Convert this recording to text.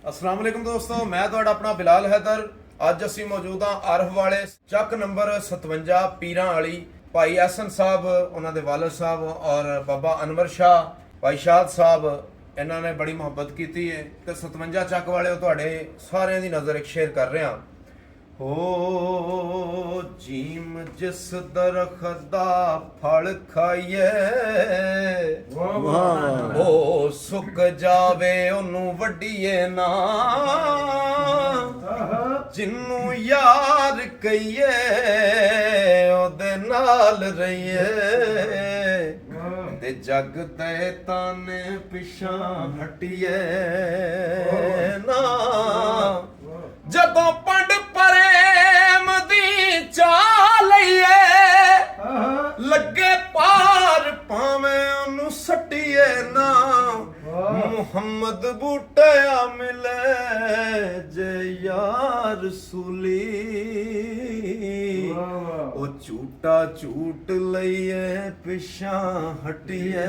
अस्सलाम वालेकुम दोस्तों, मैं ਤੁਹਾਡਾ ਆਪਣਾ ਬਿਲਾਲ ਹੈਦਰ। ਅੱਜ ਅਸੀਂ ਮੌਜੂਦ ਹਾਂ ਆਰਫ ਵਾਲੇ ਚੱਕ ਨੰਬਰ 57 ਪੀਰਾਂ ਵਾਲੀ। ਭਾਈ ਐਸਨ ਸਾਹਿਬ, ਉਹਨਾਂ ਦੇ ਵਾਲਦ ਸਾਹਿਬ ਔਰ ਬਾਬਾ ਅਨਵਰ ਸ਼ਾਹ, ਭਾਈ ਸ਼ਾਦ ਸਾਹਿਬ, ਇਹਨਾਂ ਨੇ ਬੜੀ ਮੁਹੱਬਤ ਕੀਤੀ ਹੈ ਤੇ 57 ਚੱਕ ਵਾਲੇ ਤੁਹਾਡੇ ਸਾਰਿਆਂ ਦੀ ਨਜ਼ਰ ਇੱਕ ਸ਼ੇਰ ਕਰ ਰਿਹਾ। ਹੋ ਜੀਮ ਜਿਸ ਦਰਖਤ ਦਾ ਫਲ ਖਾਈਏ, ਉਹ ਸੁੱਕ ਜਾਵੇ ਉਹਨੂੰ ਵੱਢੀਏ ਨਾ, ਜਿਹਨੂੰ ਯਾਰ ਕਹੀਏ ਉਹਦੇ ਨਾਲ ਰਹੀਏ, ਤੇ ਜਗ ਤੇ ਤਾਨੇ ਪਿਛਾਂ ਹਟੀਏ ਨਾ। ਜਦੋਂ ਪੰਡ ਪ੍ਰੇਮ ਦੀ ਚਾਹ ਲਈਏ, ਲੱਗੇ ਪਾਰ ਭਾਵੇਂ ਉਹਨੂੰ ਸੱਟੀਏ ਨਾ। ਮੁਹੰਮਦ ਬੂਟਿਆ ਮਿਲੇ ਜੇ ਯਾਰ ਸੂਲੀ, ਉਹ ਝੂਟਾ ਝੂਟ ਲਈਏ ਪਿਛਾਂ ਹਟੀਏ